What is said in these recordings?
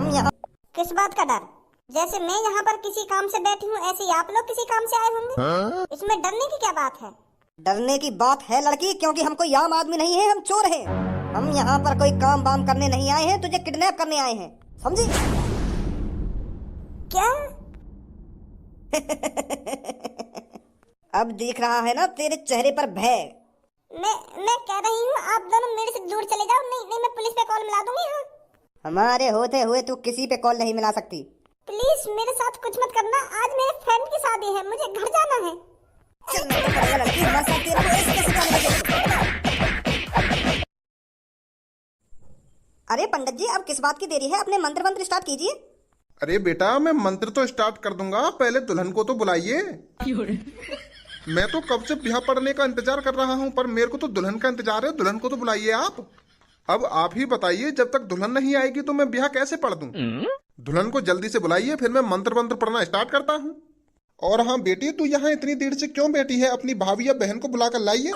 हम यहाँ किस बात का डर? जैसे मैं यहाँ पर किसी काम से बैठी हूँ ऐसे ही आप लोग किसी काम से आए होंगे। इसमें डरने की क्या बात है? डरने की बात है लड़की, क्योंकि हम कोई आम आदमी नहीं है, हम चोर हैं। हम यहाँ पर कोई काम वाम करने नहीं आए हैं, तुझे किडनैप करने आए हैं, समझी? क्या? अब दिख रहा है ना तेरे चेहरे पर भय। मैं कह रही हूँ आप दोनों मेरे से दूर चले जाओ, नहीं मैं पुलिस पे कॉल मिला दूंगी। हाँ हमारे होते हुए तू किसी पे कॉल नहीं मिला सकती। प्लीज मेरे साथ कुछ मत करना, आज मेरे फ्रेंड की शादी है, मुझे घर जाना है। चल मैं तो पड़ेगा लड़की, हमारे साथ तेरा को ऐसे कैसे जाने देगी? अरे पंडित जी, अब किस बात की देरी है, अपने मंत्र मंत्र स्टार्ट कीजिए। अरे बेटा मैं मंत्र तो स्टार्ट कर दूंगा, पहले दुल्हन को तो बुलाइए। मैं तो कब से ब्याह पड़ने का इंतजार कर रहा हूँ, पर मेरे को तो दुल्हन का इंतजार है। दुल्हन को तो बुलाइए आप। अब आप ही बताइए, जब तक दुल्हन नहीं आएगी तो मैं ब्याह कैसे पढ़ दूं? दुल्हन को जल्दी से बुलाइए, फिर मैं मंत्र मंत्र पढ़ना स्टार्ट करता हूँ। और हाँ बेटी, तू यहाँ इतनी देर से क्यों बैठी है? अपनी भाभी या बहन को बुलाकर लाइए।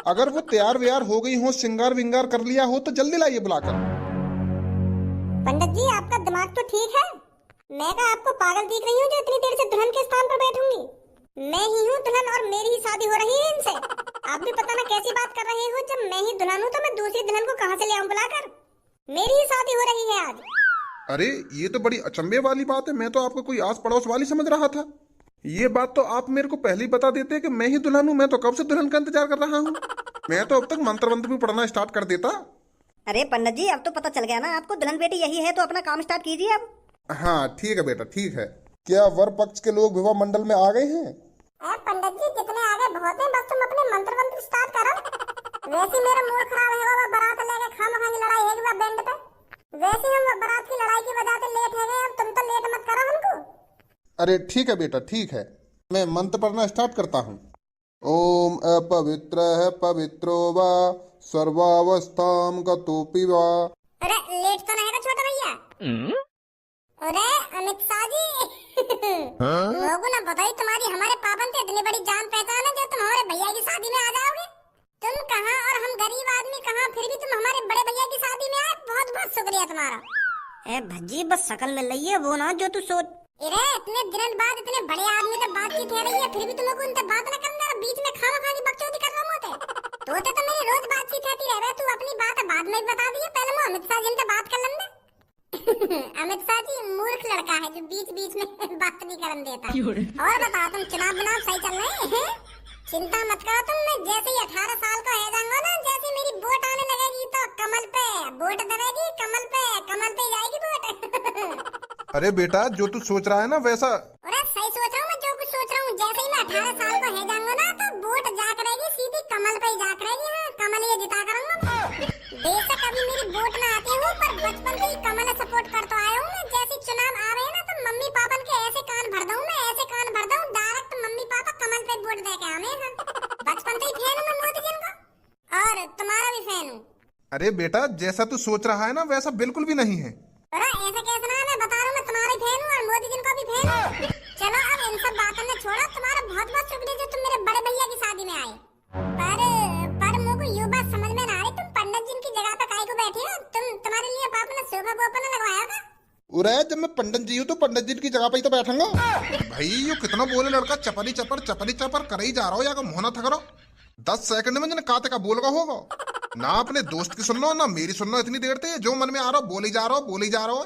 अगर वो तैयार व्यार हो गई हो, श्रृंगार विंगार कर लिया हो तो जल्दी लाइए बुलाकर। पंडित जी आपका दिमाग तो ठीक है, मैं क्या आपको पागल दिख रही हूँ जो इतनी देर से दुल्हन के स्थान पर बैठूंगी? मैं ही हूँ दुल्हन और मेरी ही शादी हो रही है इनसे। आप भी पता ना कैसी बात कर रहे हो, जब मैं ही दुल्हन हूँ तो मैं दूसरी दुल्हन को कहाँ से ले आऊँ बुलाकर? मेरी ही शादी हो रही है आज। अरे ये तो बड़ी अचंभे वाली बात है, मैं तो आपको कोई आस पड़ोस वाली समझ रहा था। ये बात तो आप मेरे को पहले ही बता देते कि मैं ही दुल्हन हूँ। मैं तो कब से दुल्हन का इंतजार कर रहा हूँ। मैं तो अब तक मंत्र मंत्र भी पढ़ना स्टार्ट कर देता। अरे पंडित जी, अब तो पता चल गया ना आपको, दुल्हन बेटी यही है, तो अपना काम स्टार्ट कीजिए अब। हाँ ठीक है बेटा, ठीक है। क्या वर पक्ष के लोग विवाह मंडल में आ गए हैं? पंडित जी जितने आगे बहुत हैं, बस तुम अपने मंत्र मंत्र स्टार्ट करो। वैसे मेरा मूड खराब है, वो बारात लेके खामखा की लड़ाई है बैंड पे। वैसे हम बारात की लड़ाई की वजह से लेट है गए, अब तुम तो लेट मत करो हमको। अरे ठीक है बेटा, ठीक है। मैं मंत्र पढ़ना स्टार्ट करता हूँ। ओम अपवित्र पवित्रो वा सर्वावस्थाम गतोपि वा। अरे लेट तो नहीं छोटा भैया? अरे अमित शाह जी लोगों ने बताई तुम्हारी हमारे पापन से इतनी बड़ी जान पहचान है जो तुम हमारे भैया की शादी में आ जाओगे। तुम कहाँ और हम गरीब आदमी कहाँ, फिर भी तुम हमारे बड़े भैया की शादी में आए, बहुत बहुत शुक्रिया तुम्हारा। ए भज्जी, बस शकल मिल रही है, वो ना जो तू सोच। अरे इतने दिनों बाद इतने बड़े आदमी से बातचीत हो रही है, फिर भी तुम लोग उनसे बात न करना, बीच में खामखा की बकचोदी कर रहा हूँ। तो मेरी रोज बातचीत होती रहे, तू अपनी बात बाद में बता दिए, पहले मैं अमित शाह जी से बात कर लेंगे। अमित शाह जी मूर्ख लड़का है जो बीच बीच में बात नहीं करने देता। और बताओ तुम चुनाव सही चल रहे हैं? चिंता मत करो तुम, मैं जैसे ही 18 साल का हो जाऊंगा ना, जैसे मेरी वोट आने लगेगी तो कमल पे वोट दबेगी, कमल पे जाएगी वोट। अरे बेटा जो तू सोच रहा है ना वैसा। अरे सही सोच रहा हूँ, मैं जो कुछ सोच रहा हूँ, जैसे ही मैं 18 साल का हो जाऊंगा ना तो वोट जा करेगी सीधी कमल पे जा करेगी। हाँ कमल ये जिता करूंगा। बेशक अभी मेरी वोट ना आती हूँ, पर बचपन से ही कमल सपोर्ट करता आया हूँ। मैं जैसे चुनाव आ रहे हैं ना तो मम्मी पापा के ऐसे कान भर दूँ, मैं ऐसे कान भर दूँ, डायरेक्ट मम्मी पापा कमल पे वोट दे के आने। बचपन से ही फैन हूँ मैं मोदी जी का, और तुम्हारा भी फैन हूँ। अरे बेटा जैसा तू सोच रहा है ना वैसा बिल्कुल भी नहीं है। अरे ऐसा कैसे ना, मैं बता रहा हूँ मैं तुम्हारी फैन हूँ और मोदी जी का भी फैन हूँ। चलो अब इन सब बातों में छोड़ो, तुम्हारा बहुत बहुत शुक्रिया जो तुम मेरे बड़े भैया की शादी में आए। पर मुझे ये बात समझ में ना आ रही, तुम पंडित जी की जगह पे काहे को बैठी हो? तुम्हारे लिए पापा ने सोफा वोफा ना लगवाया था? उरे जब मैं पंडित जी हूँ तो पंडित जी की जगह पे ही तो बैठूंगा। भाई ये कितना बोले लड़का, चपली चपर कर ही जा रहा हो, या मोहना था करो। 10 सेकंड में काते का बोल का होगा ना, अपने दोस्त की सुन लो ना मेरी सुन लो। इतनी देर थे जो मन में आ रहा हो बोली जा रहा हो।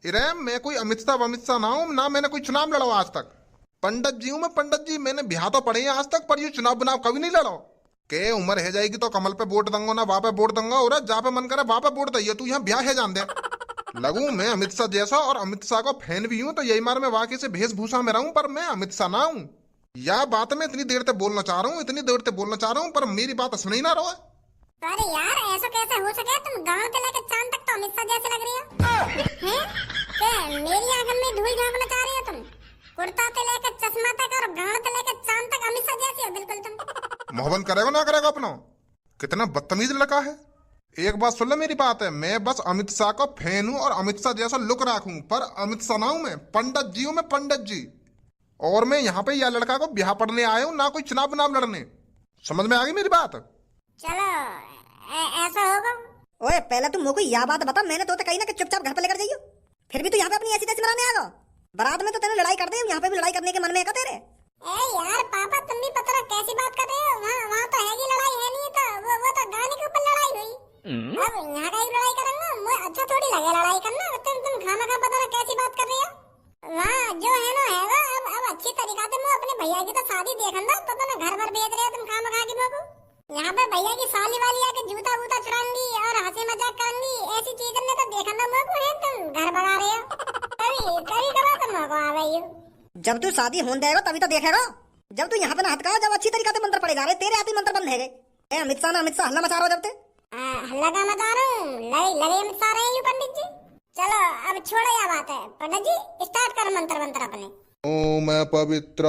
अरे मैं कोई अमित शाह ना हूँ ना, मैंने कोई चुनाव लड़ा आज तक। पंडित जी हूँ मैं, पंडित जी। मैंने ब्याह तो पढ़े हैं आज तक, पर ये चुनाव कभी नहीं लड़ा। के उम्र है जाएगी तो कमल पे वोट दूंगा ना वहां पे वोट दूंगा, और जहाँ पे मन करे वहां पे वोट दिए। तू यहाँ ब्याह है जान दे। लगू मैं अमित शाह जैसा, और अमित शाह का फैन भी हूँ, तो यही मार मैं वाकई से वेशभूषा में रहूं, पर मैं अमित शाह ना हूँ। यह बात मैं इतनी देर तक बोलना चाह रहा हूँ, पर मेरी बात सुन ही ना रहा। अरे यार ऐसा कैसे हो सके? तुम गांव से लेकर चांद तक तो अमित शाह जैसे लग रही हो। हैं? मेरी आंखों में धूल झोंकना चाह रही हो तुम? कुर्ता से लेकर चश्मा तक और गांव से लेकर चांद तक अमित शाह जैसी हो बिल्कुल तुम। मोहब्बत करेगा ना करेगा अपना? कितना बदतमीज लड़का है। एक बात सुन ले मेरी बात है, मैं बस अमित शाह का फैन हूँ और अमित शाह जैसा लुक रखूं, पर अमित शाह ना हूं मैं, पंडित जी हूँ मैं, पंडित जी। और मैं यहाँ पे यह लड़का को ब्याह पढ़ने आया हूँ, ना कोई चुनाव लड़ने। समझ में आ गई मेरी बात? चलो ऐसा होगा। ओए पहले तुम मुझको यह बात बता, मैंने तो कही ना कि चुपचाप घर पर लेकर जाइयो। फिर भी तू यहाँ पे अपनी ऐसी तैसी मनाने आएगा। बारात में तो तेने लड़ाई कर दी, यहाँ पे भी लड़ाई करने के मन में है तेरे? ए यार पापा तुम भी पता कैसी बात कर रहे हो। वहाँ तो है ही लड़ाई है नहीं, तो वो तो गाने के ऊपर लड़ाई हुई। अब यहाँ का ही लड़ाई करेंगे, मुझे अच्छा थोड़ी लगे लड़ाई करना। तुम खाना खा पता कैसी बात कर रही हो। वहाँ जो है ना है वो। अब अच्छी तरीका से मैं अपने भैया की तो शादी देखन दो, तो तुम्हें घर भर भेज रहे हो तुम खाना खा के मोको। यहाँ पे भैया की साली वाली आके जूता वूता चुराएंगी और हंसी मजाक करेंगी, ऐसी चीजें ने तो देखना मोको है। तुम घर भगा रहे हो, कभी कभी कभी तुम मोको आ गई हो। जब तू शादी होने देगा तभी तो देखेगा। जब तू यहाँ पे ना हटका, जब अच्छी तरीका से मंत्र पड़ेगा, तेरे आते मंत्र बंद है गए। अमित शाह हल्ला मचा रहा हो जब ते। हल्ला का मचा रहा हूँ, लड़े अमित शाह रहे हैं पंडित जी। चलो अब छोड़ो यह बात है, पंडित जी स्टार्ट कर मंत्र मंत्र अपने। ओम पवित्र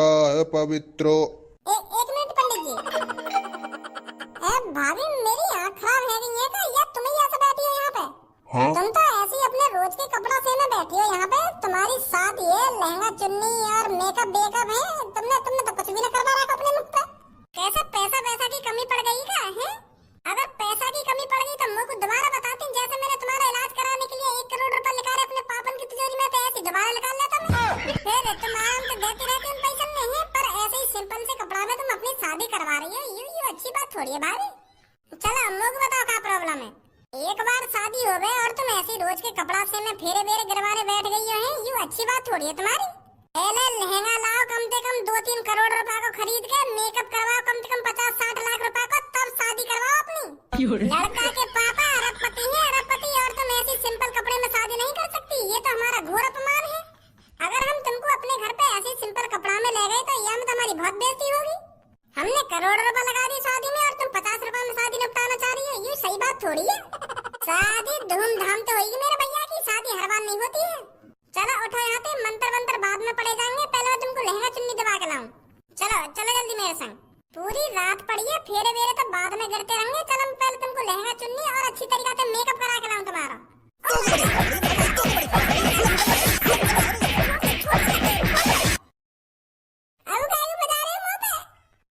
पवित्रो। एक मिनट पंडित जी। भाभी मेरी आँख खराब है गई है क्या, या तुम ही ऐसे बैठी हो यहाँ पे? हाँ? तुम तो ऐसे ही अपने रोज के कपड़ा से में बैठी हो यहाँ पे। तुम्हारी शादी है, लहंगा चुन्नी और मेकअप बेकअप है, तुमने तो कुछ भी न करवा रखा अपने मुख पे। कैसे पैसा की कमी पड़ गई क्या है? अगर पैसा की कमी पड़ गई तो मुझको दोबारा बताती। जैसे मैंने तुम्हारा इलाज कराने के लिए 1 करोड़ रुपए निकाले अपने पापन की तिजोरी में, तो ऐसे दोबारा निकाल लेता मैं। फिर तुम आराम से देती रहती उन पैसे नहीं है, पर ऐसे ही सिंपल से कपड़ा में तुम अपनी शादी करवा रही हो, ये अच्छी बात थोड़ी है भाभी। चलो मुझको बताओ क्या प्रॉब्लम है। एक बार शादी हो गए और तुम ऐसी रोज के कपड़ा से में फेरे बेरे गिरवाने बैठ गई हो हैं, ये अच्छी बात थोड़ी है तुम्हारी। पहले लहंगा लाओ कम से कम 2-3 करोड़ रुपए को खरीद के, मेकअप करवाओ कम से कम 50-60 लाख रुपए को, तब शादी करवाओ अपनी। लड़का के पापा अरबपति हैं, अरबपति, और तुम ऐसी सिंपल कपड़े में शादी नहीं कर सकती। ये तो हमारा घोर अपमान है। अगर हम तुमको अपने घर पे ऐसे सिंपल कपड़ा में ले गए तो यह में तुम्हारी बहुत बेइज्जती होगी। हमने करोड़ रुपए लगा दी शादी में और तुम 50 रुपए में शादी निपटाना चाह रही हो, ये सही बात थोड़ी है। शादी धूमधाम तो होगी मेरे भैया की, शादी हर बार नहीं होती है। चलो उठो यहाँ पे, मंत्र बाद में पड़े जाएंगे, पहले मैं तुमको लहंगा चुन्नी दबा के लाऊं। चलो चलो जल्दी मेरे संग। पूरी रात पड़ी है, फेरे वेरे तो बाद में गिरते रहेंगे। चलो पहले तुमको लहंगा चुन्नी और अच्छी तरीके से मेकअप करा के लाऊं तुम्हारा।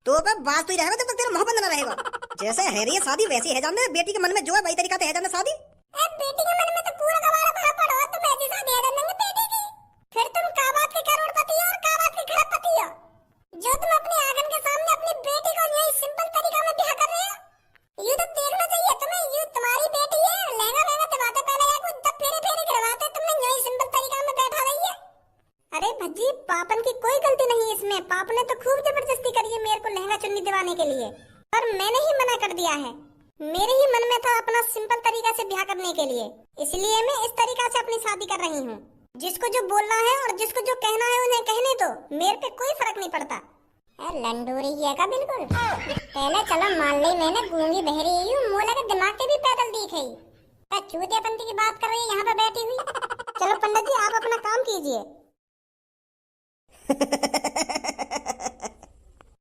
तो अब बात तो ही रहेगा जब तक तेरा मोहब्बत ना रहेगा। जैसे है रही है शादी वैसी है जाने, बेटी के मन में जो है वही तरीका से है जाने शादी। बेटी के मन में तो पूरा गवारा भरा पड़ा हो, तुम ऐसी शादी है जाने बेटी की। फिर तुम का बात के करोड़पति हो और का बात के खरबपति हो, जो तुम अपने आंगन के सामने अपनी बेटी को यही सिंपल तरीका में ब्याह कर रहे हो। ये तो देखना चाहिए तुम्हें, ये तुम्हारी बेटी है। लहंगा लहंगा दिवाते पहले या कुछ तब फेरे फेरे करवाते, तुमने यही सिंपल तरीका में बैठा रही है। अरे भज्जी पापन की कोई गलती नहीं है इसमें। पाप ने तो खूब जबरदस्ती करी है मेरे को लहंगा चुन्नी दिवाने के लिए, पर मैंने ही मना कर दिया है। मेरे ही मन में था अपना सिंपल तरीका से ब्याह करने के लिए, इसलिए मैं इस तरीका से अपनी शादी कर रही हूँ। जिसको जो बोलना है और जिसको जो कहना है उन्हें कहने दो, मेरे पे कोई फर्क नहीं पड़ता। लंडूरी है का बिल्कुल। पहले चलो मान ली मैंने गूंगी बहरी हूँ, मोला के दिमाग के भी पैदल दिख है। चूतियापंती की बात कर रही है यहाँ पे बैठी हुई। चलो पंडित जी आप अपना काम कीजिए।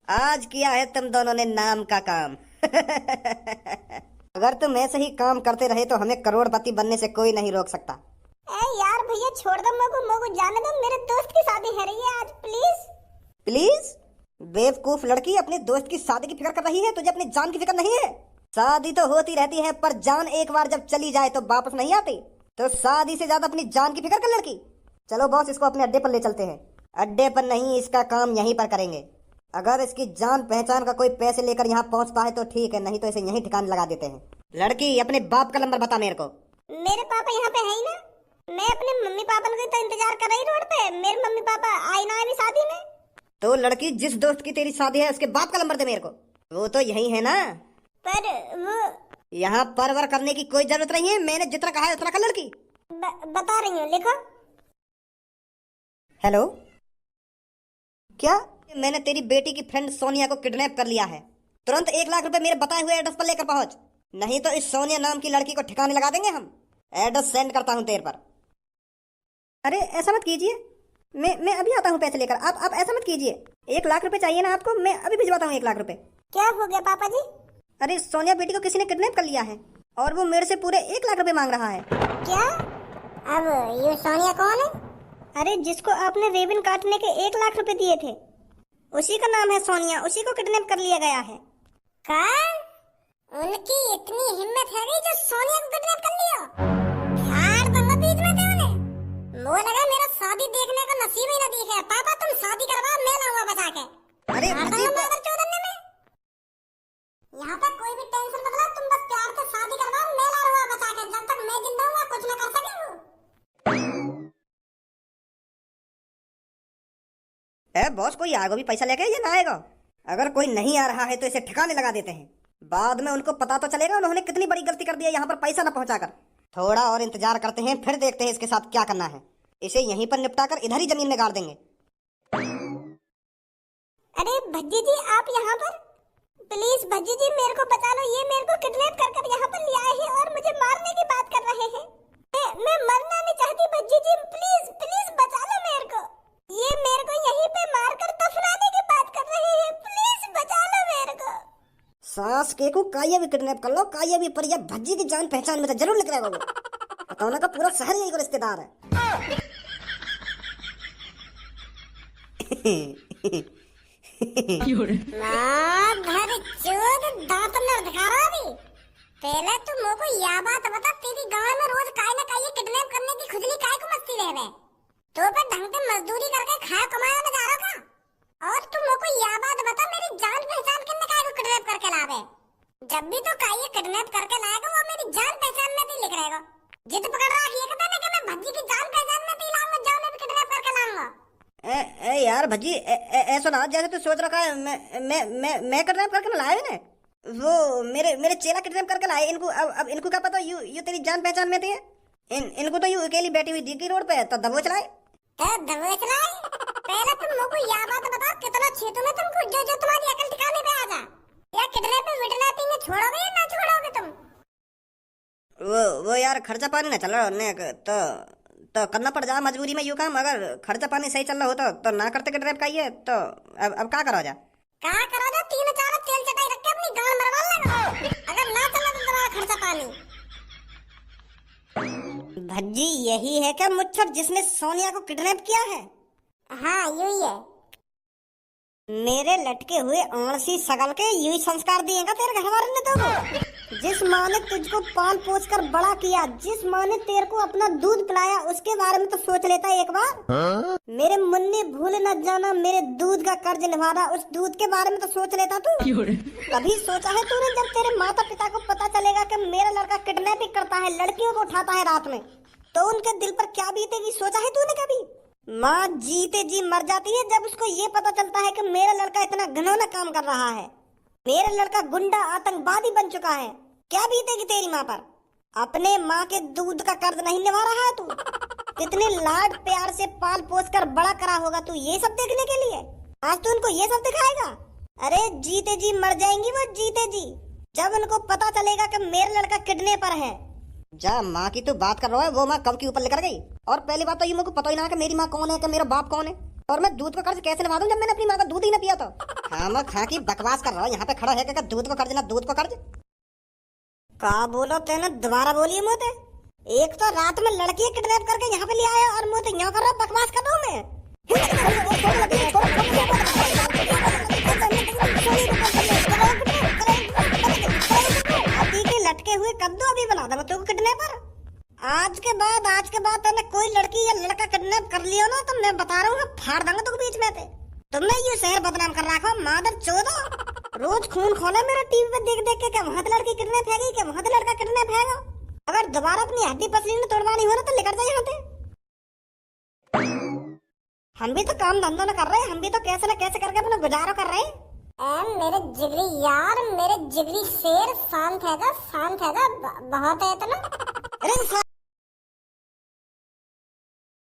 आज किया है तुम दोनों ने नाम का काम। अगर तुम ऐसे ही काम करते रहे तो हमें करोड़पति बनने से कोई नहीं रोक सकता। यार भैया छोड़ दो, मोको जाने दो, मेरे दोस्त की शादी है रही है आज, प्लीज। प्लीज? बेवकूफ लड़की, अपने दोस्त की शादी की फिक्र कर रही है, तुझे अपनी जान की फिक्र नहीं है। शादी तो होती रहती है, पर जान एक बार जब चली जाए तो वापस नहीं आती। तो शादी से ज्यादा अपनी जान की फिक्र कर लड़की। चलो बॉस, इसको अपने अड्डे पर ले चलते हैं। अड्डे पर नहीं, इसका काम यहीं पर करेंगे। अगर इसकी जान पहचान का कोई पैसे लेकर यहाँ पहुँच पाए तो ठीक है, नहीं तो इसे यहीं ठिकाने लगा देते हैं। लड़की अपने बाप का नंबर बता मेरे को। मेरे पापा यहाँ पे है ही ना, मैं अपने मम्मी पापा को तो इंतजार कर रही रोड पे। मेरे मम्मी पापा आए ना अभी शादी में। तो लड़की जिस दोस्त की तेरी शादी है उसके बाप का नंबर दे मेरे को। वो तो यही है ना? पर वो यहाँ परवर करने की कोई जरूरत नहीं है, मैंने जितना कहा है उतना कर लड़की। बता रही हूँ, लिखो। हेलो, क्या मैंने तेरी बेटी की फ्रेंड सोनिया को किडनैप कर लिया है। तुरंत 1 लाख रुपए मेरे बताए हुए एड्रेस पर लेकर पहुंच, नहीं तो इस सोनिया नाम की लड़की को ठिकाने लगा देंगे हम। एड्रेस सेंड करता हूं तेरे पर। अरे ऐसा मत कीजिए, मैं अभी आता हूं पैसे लेकर। आप ऐसा मत कीजिए। 1 लाख रुपए चाहिए ना आपको, मैं अभी भिजवाता हूँ 1 लाख रुपए। क्या हो गया पापा जी? अरे सोनिया बेटी को किसी ने किडनैप कर लिया है और वो मेरे से पूरे 1 लाख रुपए मांग रहा है। क्या? अब ये सोनिया कौन है? अरे जिसको आपने रेबिन काटने के 1 लाख रुपए दिए थे, उसी का नाम है सोनिया। उसी को किडनैप कर लिया गया है। क्या? उनकी इतनी हिम्मत है जो सोनिया को किडनैप कर लिया? यार तुम बीच में थे उन्हें। है पापा, तुम शादी करवाओ, मैं लाऊंगा बचा के। अरे मार भज्जी, दूंगा मगर चौदन्ने में। यहाँ पे कोई भी टेंशन मत लो, तुम बस प्यार से शादी करवाओ, मैं लाऊंगा बचा के। जब तक मैं जिंदा हूँ कुछ न कर सके वो। बॉस कोई आएगा भी पैसा लेके या ना आएगा? अगर कोई नहीं आ रहा है तो इसे ठिकाने लगा देते हैं, बाद में उनको पता तो चलेगा उन्होंने कितनी बड़ी गलती कर दी है यहाँ पर पैसा न पहुंचाकर। थोड़ा और इंतजार करते हैं, फिर देखते हैं इसके साथ क्या करना है। इसे यहीं पर निपटाकर इधर ही जमीन में गाड़ देंगे। अरे भज्जी जी आप यहाँ पर, प्लीज भज्जी जी मेरे को बचा लो। ये मेरे को किडनैप कर यहाँ पर ले आए हैं और मुझे मारने की बात कर रहे हैं। मैं मरना नहीं चाहती भज्जी जी, प्लीज प्लीज बचा लो मेरे को। ये मेरे को यहीं पे मारकर दफनाने की बात कर रहे हैं, प्लीज बचा लो मेरे को। सास के को काया भी किडनैप कर लो, काया भी, पर यह भज्जी की जान पहचान में तो जरूर लिख रहेगा वो। बताओ का पूरा शहर यही को रिश्तेदार है। घर चोद दांत न दिखा रहा अभी। पहले तू मोको यह बात बता, तेरी गांव में रोज काय ना काय किडनैप करने की खुजली काय को मस्ती रहे? तो पे ढंग से मजदूरी करके खाया कमाया में जा रहा का? और तू मोको यह बात बता, मेरी जान पहचान किन्ने काय को किडनैप करके लावे? जब भी तो काय किडनैप करके लाएगा वो मेरी जान पहचान में नहीं लिख रहेगा। जिद पकड़ रहा है कहता ना कि मैं भज्जी की जान पहचान में नहीं लाऊंगा, जान में भी किडनैप करके लाऊंगा। यार भज्जी, ऐसा ना जैसे तू सोच रखा है मैं किडनैप करके ना लाया ना। वो मेरे चेला किडनैप करके लाए इनको। अब इनको क्या पता यू तेरी जान पहचान में थी। इनको तो यू अकेली बैठी हुई दिखी रोड पे, तो दबोच लाए। दबोच लाए? पहले तुम लोगों यह बात बताओ, कितना क्षेत्र में तुमको जो तुम्हारी अकल ठिकाने पे आ जा, या किडनैपिंग विडनैपिंग में छोड़ोगे या ना छोड़ोगे तुम? वो यार खर्चा पानी ना चल रहा ने तो करना पड़ जा मजबूरी में यू काम। अगर खर्चा पानी सही चल रहा होता तो ना करते किडनैप का ये तो अब क्या करो जा? क्या करो जा? 3-4 तेल चटाई रख के अपनी गांड मरवा लगा। अगर ना चला तो तुम्हारा खर्चा पानी। भज्जी यही है क्या मुच्छर जिसने सोनिया को किडनैप किया है? हाँ यही है। मेरे लटके हुए आंसी सगल के यही संस्कार दिएगा तेरे घर वाले ने तो। जिस माँ ने तुझको पाल पोस कर बड़ा किया, जिस माँ ने तेरे को अपना दूध पिलाया, उसके बारे में तो सोच लेता एक बार। मेरे मुन्ने भूल न जाना मेरे दूध का कर्ज निभाना, उस दूध के बारे में तो सोच लेता तू। कभी सोचा है तूने जब तेरे माता पिता को पता चलेगा कि मेरा लड़का किडनैपिंग करता है, लड़कियों को उठाता है रात में, तो उनके दिल पर क्या बीतेगी? सोचा है तूने कभी? माँ जीते जी मर जाती है जब उसको ये पता चलता है कि मेरा लड़का इतना घिनौना काम कर रहा है, मेरा लड़का गुंडा आतंकवादी बन चुका है। क्या बीतेगी तेरी माँ पर? अपने माँ के दूध का कर्ज नहीं निभा रहा है तू? कितने लाड प्यार से पाल पोस कर बड़ा करा होगा तू ये सब देखने के लिए? आज तू उनको ये सब दिखाएगा? अरे जीते जी मर जाएंगी वो, जीते जी, जब उनको पता चलेगा कि मेरा लड़का किडनैपर है। जा माँ की तू बात कर रहा है, वो माँ कब की ऊपर लेकर गई। और पहली बात तो ये मुझको पता ही ना कि मेरी माँ कौन है, कि मेरा बाप कौन है, और मैं दूध का कर्ज कैसे निभा दूं जब मैंने अपनी माँ का दूध ही ना पिया। तो खामा खा की बकवास कर रहा हूँ यहाँ पे खड़ा है कि दूध को कर्ज ना दूध को कर्ज। का बोलो तेने, दोबारा बोलिए मोते। एक तो रात में लड़की किडनैप करके यहाँ पे ले आया और मोते यहाँ कर रहा बकवास कर रहा हूँ मैं। अभी के लटके हुए कद्दू अभी बना दूंगा तुमको किडनैपर। आज के बाद तूने कोई लड़की या लड़का किडनैप कर लिया ना तो मैं बता रहा हूँ फाड़ दूंगा तुमको बीच में। तुमने ये शहर बदनाम कर रखा मादर चोदो। रोज खून खोले मेरा टीवी पे देख देख के वहां लड़की किडनैप है गई, कि वहां लड़का किडनैप है। अगर दोबारा अपनी हड्डी पसली ने तोड़वानी हो ना तो लेकर जाए यहाँ पे। हम भी तो काम धंधा न कर रहे हैं, हम भी तो कैसे न कैसे करके अपना गुजारा कर रहे हैं। मेरे जिगरी यार, मेरे जिगरी शेर, शांत है बहुत है इतना। अरे